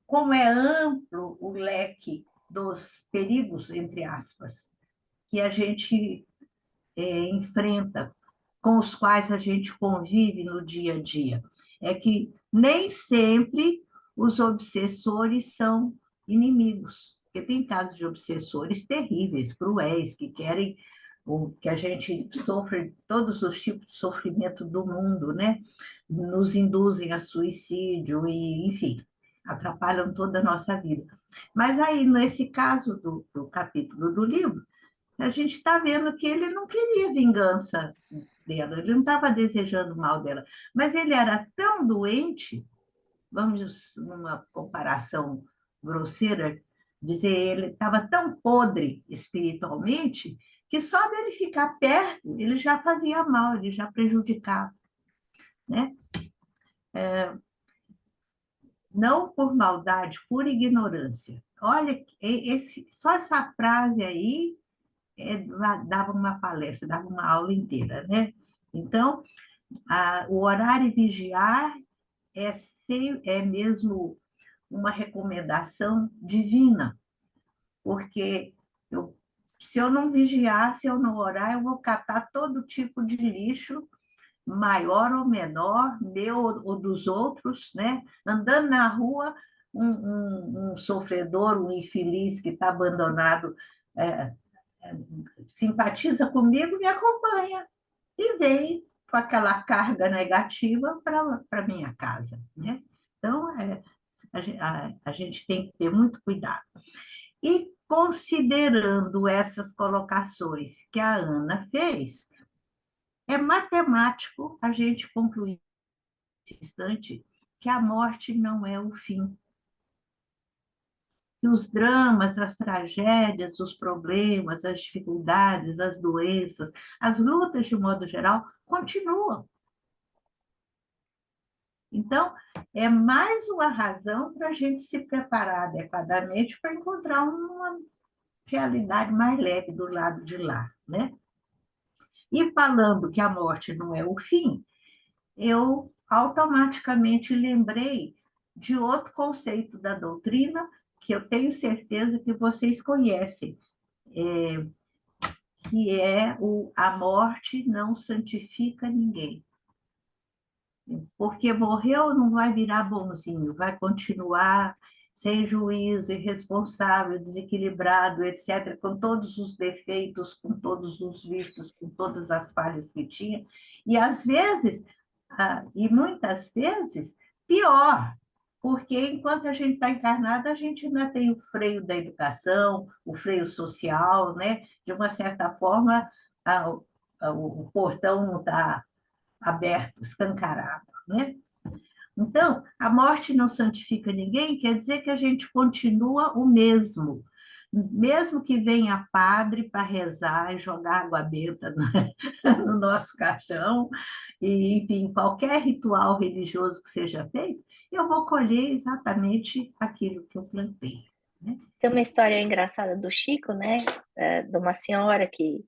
como é amplo o leque dos perigos, entre aspas, que a gente enfrenta, com os quais a gente convive no dia a dia. É que nem sempre os obsessores são inimigos, porque tem casos de obsessores terríveis, cruéis, que querem que a gente sofra todos os tipos de sofrimento do mundo, né? Nos induzem a suicídio e, enfim, atrapalham toda a nossa vida. Mas aí, nesse caso do capítulo do livro, a gente está vendo que ele não queria vingança dela, ele não estava desejando mal dela, mas ele era tão doente, vamos, numa comparação grosseira, dizer, ele estava tão podre espiritualmente, que só dele ficar perto, ele já fazia mal, ele já prejudicava, né? Não por maldade, por ignorância. Olha, só essa frase aí dava uma palestra, dava uma aula inteira, né? Então, o orar e vigiar é mesmo uma recomendação divina, porque se eu não vigiar, se eu não orar, eu vou catar todo tipo de lixo, maior ou menor, meu ou dos outros, né? Andando na rua, um sofredor, um infeliz que está abandonado, é, simpatiza comigo, me acompanha e vem com aquela carga negativa para a minha casa, né? Então, a gente tem que ter muito cuidado. E considerando essas colocações que a Ana fez, é matemático a gente concluir nesse instante que a morte não é o fim. Que os dramas, as tragédias, os problemas, as dificuldades, as doenças, as lutas, de modo geral, continuam. Então, é mais uma razão para a gente se preparar adequadamente para encontrar uma realidade mais leve do lado de lá, né? E falando que a morte não é o fim, eu automaticamente lembrei de outro conceito da doutrina que eu tenho certeza que vocês conhecem, que é a morte não santifica ninguém. Porque morreu não vai virar bonzinho, vai continuar sem juízo, irresponsável, desequilibrado, etc., com todos os defeitos, com todos os vícios, com todas as falhas que tinha. E às vezes, e muitas vezes, pior, porque enquanto a gente está encarnado, a gente ainda tem o freio da educação, o freio social, né? De uma certa forma, o portão não está aberto, escancarado, né? Então, a morte não santifica ninguém, quer dizer que a gente continua o mesmo. Mesmo que venha padre para rezar e jogar água benta no nosso caixão, e, enfim, qualquer ritual religioso que seja feito, eu vou colher exatamente aquilo que eu plantei, né? Tem uma história engraçada do Chico, né? De uma senhora que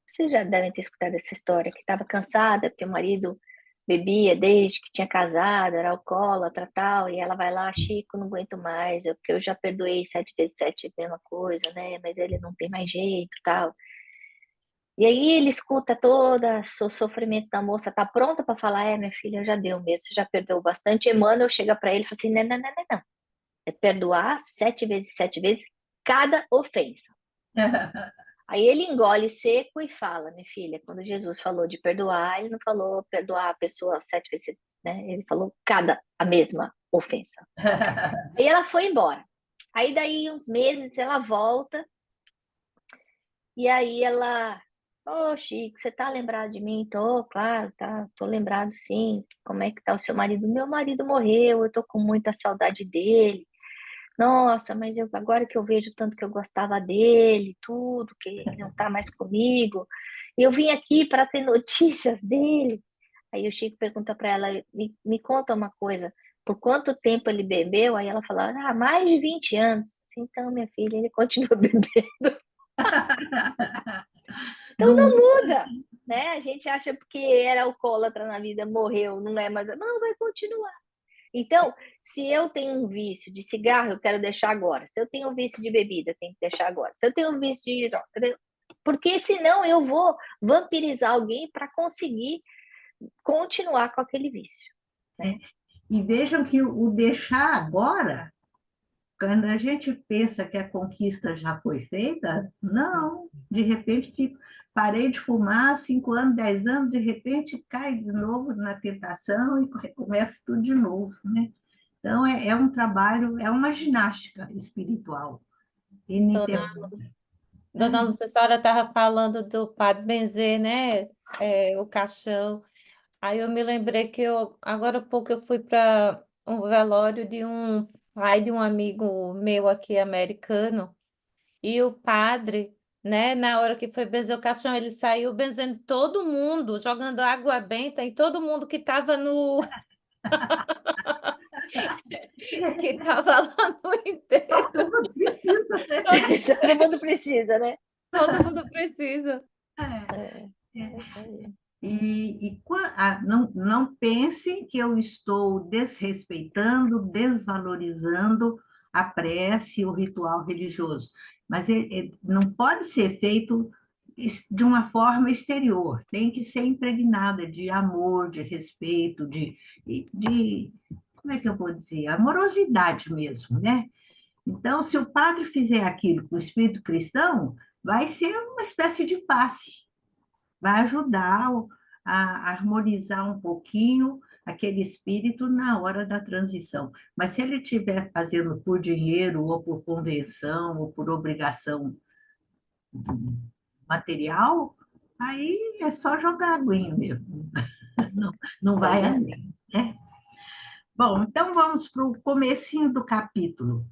vocês já devem ter escutado essa história, que estava cansada porque o marido bebia desde que tinha casado, era alcoólatra, tal, e ela vai lá, Chico, não aguento mais, porque eu já perdoei 7 vezes 7 a mesma coisa, né? Mas ele não tem mais jeito, tal. E aí ele escuta toda o sofrimento da moça, tá pronta para falar, minha filha, já deu mesmo, você já perdeu bastante. Emmanuel chega para ele e fala assim, não, não, não, não, não. É perdoar 7 vezes 7 vezes cada ofensa. Aí ele engole seco e fala, minha filha, quando Jesus falou de perdoar, ele não falou perdoar a pessoa 7 vezes, né? Ele falou a mesma ofensa. Aí ela foi embora. Aí daí uns meses ela volta e aí ela, Chico, você tá lembrado de mim? Tô, claro, tá, tô lembrado sim. Como é que tá o seu marido? Meu marido morreu, eu tô com muita saudade dele. Nossa, mas agora que eu vejo tanto que eu gostava dele, tudo, que ele não tá mais comigo, eu vim aqui para ter notícias dele. Aí o Chico pergunta para ela, me conta uma coisa, por quanto tempo ele bebeu? Aí ela fala, mais de 20 anos. Assim, então, minha filha, ele continua bebendo. Então Não não muda. muda, né? A gente acha porque era alcoólatra na vida, morreu, não é mais. Não, vai continuar. Então, se eu tenho um vício de cigarro, eu quero deixar agora. Se eu tenho um vício de bebida, eu tenho que deixar agora. Se eu tenho um vício de droga, porque senão eu vou vampirizar alguém para conseguir continuar com aquele vício, né? E vejam que o deixar agora, quando a gente pensa que a conquista já foi feita, não. De repente, tipo, parei de fumar 5 anos, 10 anos, de repente cai de novo na tentação e começa tudo de novo, né? Então, é um trabalho, é uma ginástica espiritual Dona ininterrupta. Dona Lúcia, a senhora estava falando do Padre Benzer, né? O caixão. Aí eu me lembrei que agora há pouco eu fui para um velório de um pai de um amigo meu aqui americano. E o padre, né, na hora que foi benzer o caixão, ele saiu benzendo todo mundo, jogando água benta em todo mundo que estava que estava lá no enterro. Todo mundo precisa, né? Todo mundo precisa, né? Todo mundo precisa. É, É. é isso aí. Não pensem que eu estou desrespeitando, desvalorizando a prece, o ritual religioso, mas não pode ser feito de uma forma exterior, tem que ser impregnada de amor, de respeito, como é que eu vou dizer, amorosidade mesmo, né? Então, se o padre fizer aquilo com o espírito cristão, vai ser uma espécie de passe, vai ajudar a harmonizar um pouquinho aquele espírito na hora da transição. Mas se ele estiver fazendo por dinheiro, ou por convenção, ou por obrigação material, aí é só jogar aguinha mesmo. Não, não Pois vai é. além, né? Bom, então vamos para o comecinho do capítulo.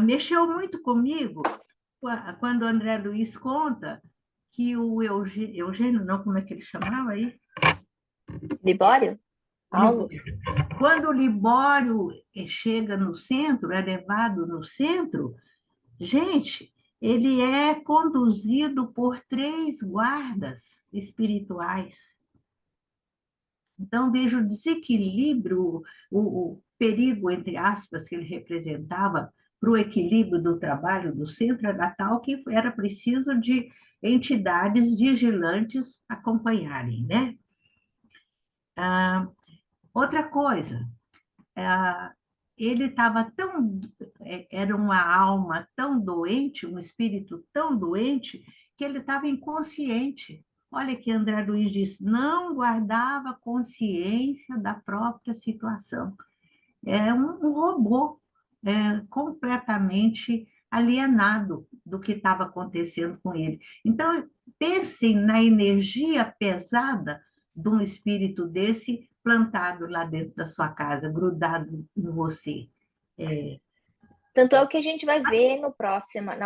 Mexeu muito comigo quando o André Luiz conta que o Eugênio, não, como é que ele chamava aí? Libório? Paulo? Quando o Libório chega no centro, é levado no centro, gente, ele é conduzido por 3 guardas espirituais. Então, veja o desequilíbrio, o perigo, entre aspas, que ele representava para o equilíbrio do trabalho do centro era tal que era preciso de entidades vigilantes acompanharem, né? Outra coisa, ele estava era uma alma tão doente, um espírito tão doente, que ele estava inconsciente. Olha que André Luiz disse, não guardava consciência da própria situação. É um robô, completamente alienado do que estava acontecendo com ele. Então, pensem na energia pesada de um espírito desse plantado lá dentro da sua casa, grudado em você. É, Tanto é o que a gente vai ver na é próxima aula,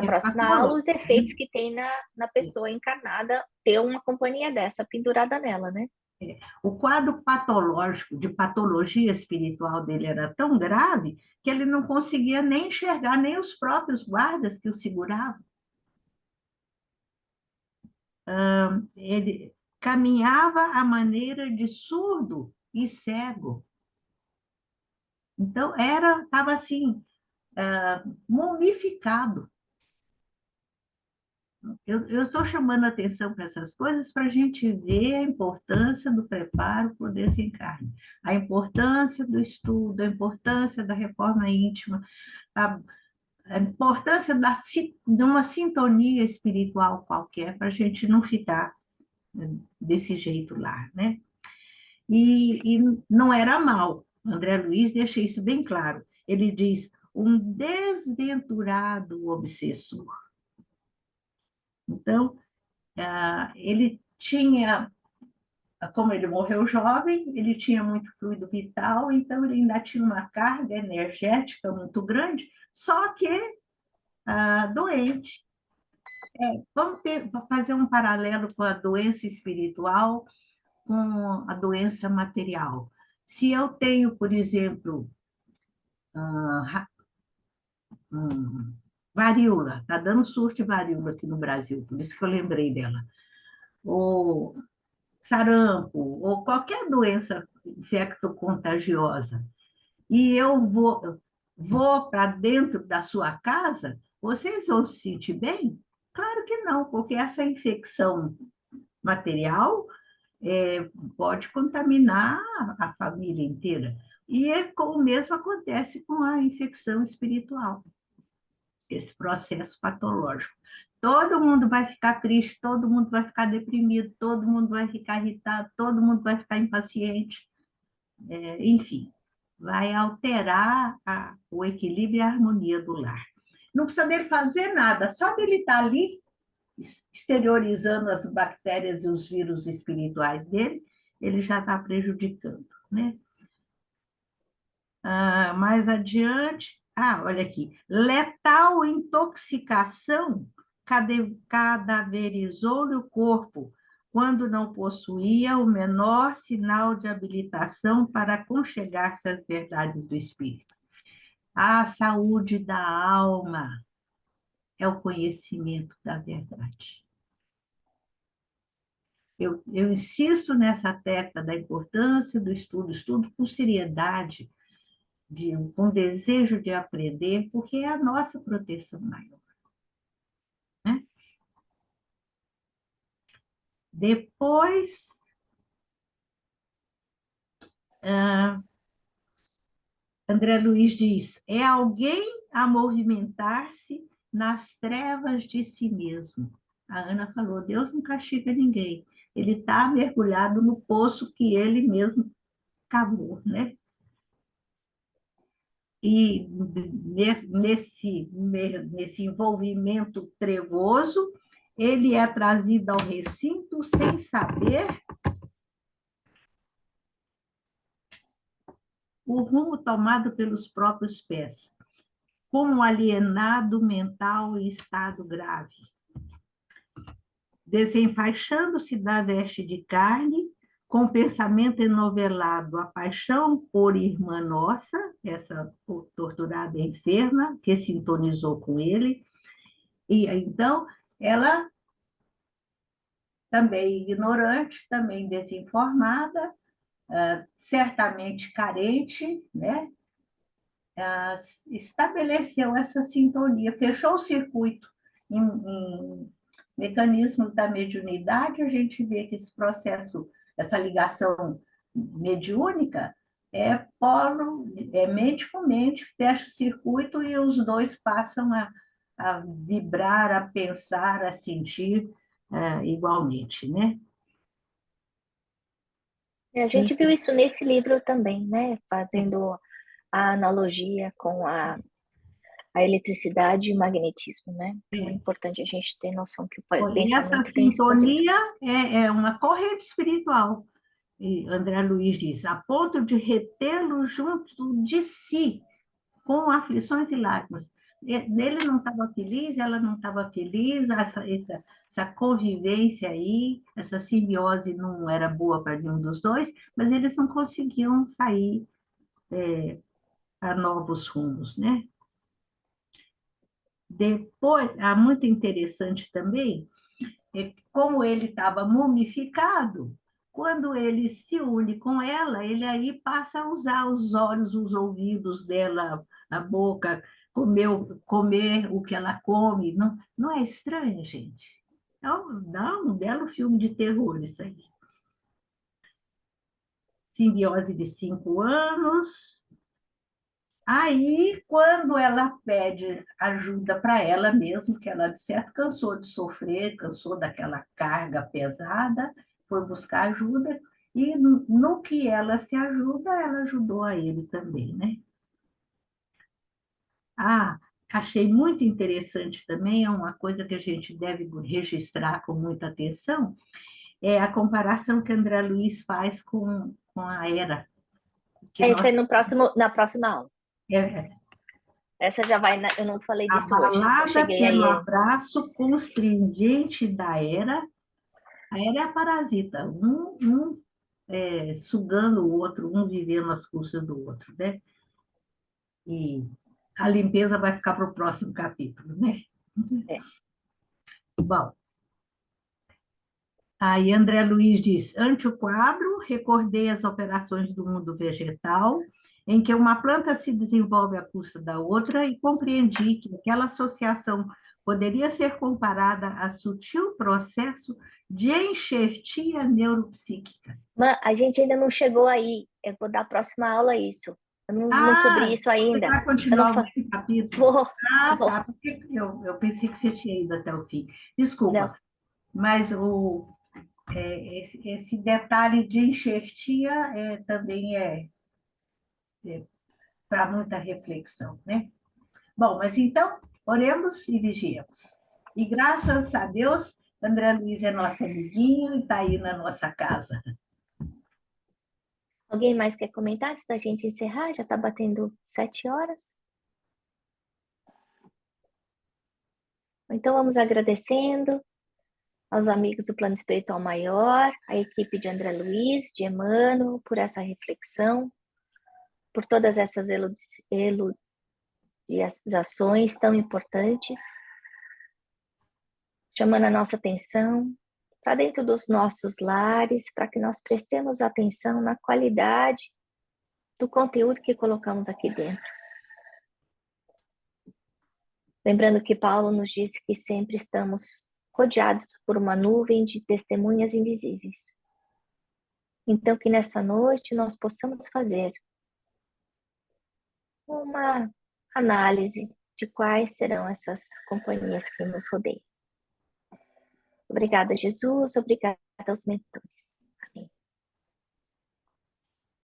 os patológico. efeitos que tem na pessoa encarnada ter uma companhia dessa pendurada nela, né? O quadro patológico, de patologia espiritual dele era tão grave que ele não conseguia nem enxergar nem os próprios guardas que o seguravam. Ele caminhava à maneira de surdo e cego. Então, estava assim, mumificado. Eu estou chamando a atenção para essas coisas para a gente ver a importância do preparo para o desencarne, a importância do estudo, a importância da reforma íntima, a, a importância de uma sintonia espiritual qualquer para a gente não ficar desse jeito lá, né? E não era mal. André Luiz deixa isso bem claro. Ele diz, um desventurado obsessor. Então, ele tinha, como ele morreu jovem, ele tinha muito fluido vital, então ele ainda tinha uma carga energética muito grande, só que doente. Vamos fazer um paralelo com a doença espiritual, com a doença material. Se eu tenho, por exemplo, varíola, está dando surto de varíola aqui no Brasil, por isso que eu lembrei dela, ou sarampo, ou qualquer doença infectocontagiosa, e eu vou para dentro da sua casa, vocês vão se sentir bem? Claro que não, porque essa infecção material pode contaminar a família inteira. E o mesmo acontece com a infecção espiritual, esse processo patológico. Todo mundo vai ficar triste, todo mundo vai ficar deprimido, todo mundo vai ficar irritado, todo mundo vai ficar impaciente. Enfim, vai alterar o equilíbrio e a harmonia do lar. Não precisa dele fazer nada, só dele estar ali, exteriorizando as bactérias e os vírus espirituais dele, ele já está prejudicando, né? Mais adiante, olha aqui, letal intoxicação cadaverizou-lhe o corpo, quando não possuía o menor sinal de habilitação para aconchegar-se às verdades do espírito. A saúde da alma é o conhecimento da verdade. Eu insisto nessa tecla da importância do estudo com seriedade, com desejo de aprender, porque é a nossa proteção maior. Né? Depois, André Luiz diz, é alguém a movimentar-se nas trevas de si mesmo. A Ana falou, Deus não castiga ninguém. Ele está mergulhado no poço que ele mesmo cavou, né? E nesse envolvimento trevoso, ele é trazido ao recinto sem saber o rumo tomado pelos próprios pés, como um alienado mental em estado grave. Desenfaixando-se da veste de carne, com o pensamento enovelado, a paixão por irmã nossa, essa torturada enferma, que sintonizou com ele, e então ela, também ignorante, também desinformada, certamente carente, né? Estabeleceu essa sintonia, fechou o circuito em mecanismos da mediunidade. A gente vê que esse processo, essa ligação mediúnica é polo, mente com mente, fecha o circuito e os dois passam a vibrar, a pensar, a sentir igualmente, né? A gente viu isso nesse livro também, né? Fazendo a analogia com a eletricidade e o magnetismo, né? Então é importante a gente ter noção que o E essa pensamento tem esse poder. sintonia é uma corrente espiritual, e André Luiz diz, a ponto de retê-lo junto de si, com aflições e lágrimas. Ele não estava feliz, ela não estava feliz, essa convivência aí, essa simbiose não era boa para nenhum dos dois, mas eles não conseguiam sair a novos rumos, né? Depois, muito interessante também, como ele estava mumificado, quando ele se une com ela, ele aí passa a usar os olhos, os ouvidos dela, a boca, comer o que ela come. Não, não é estranho, gente? Dá um belo filme de terror isso aí. Simbiose de 5 anos. Aí, quando ela pede ajuda para ela mesma, que ela, de certo, cansou de sofrer, cansou daquela carga pesada, foi buscar ajuda, e no que ela se ajuda, ela ajudou a ele também, né? Achei muito interessante também, é uma coisa que a gente deve registrar com muita atenção, é a comparação que André Luiz faz com a Hera. Isso é na próxima aula. É, Essa já vai, eu não falei disso hoje. Abalada pelo abraço constringente da Hera. A Hera é a parasita, sugando o outro, um vivendo às custas do outro, né? E a limpeza vai ficar para o próximo capítulo, né? É. Bom, aí André Luiz diz, ante o quadro, recordei as operações do mundo vegetal, em que uma planta se desenvolve à custa da outra e compreendi que aquela associação poderia ser comparada a sutil processo de enxertia neuropsíquica. A gente ainda não chegou aí. Eu vou dar a próxima aula isso. Eu não cobri isso Você ainda. vai Eu não continuar o fa... mesmo capítulo? Vou, vou. Tá, porque eu pensei que você tinha ido até o fim. Não. Desculpa, mas esse detalhe de enxertia também é para muita reflexão, né? Bom, mas então, oremos e vigiemos. E graças a Deus, André Luiz é nosso amiguinho e está aí na nossa casa. Alguém mais quer comentar antes da gente encerrar? Já está batendo 7 horas. Então vamos agradecendo aos amigos do Plano Espiritual Maior, à equipe de André Luiz, de Emmanuel, por essa reflexão, por todas essas elucidações tão importantes, chamando a nossa atenção para dentro dos nossos lares, para que nós prestemos atenção na qualidade do conteúdo que colocamos aqui dentro. Lembrando que Paulo nos disse que sempre estamos rodeados por uma nuvem de testemunhas invisíveis. Então, que nessa noite nós possamos fazer uma análise de quais serão essas companhias que nos rodeiam. Obrigada, Jesus. Obrigada aos mentores.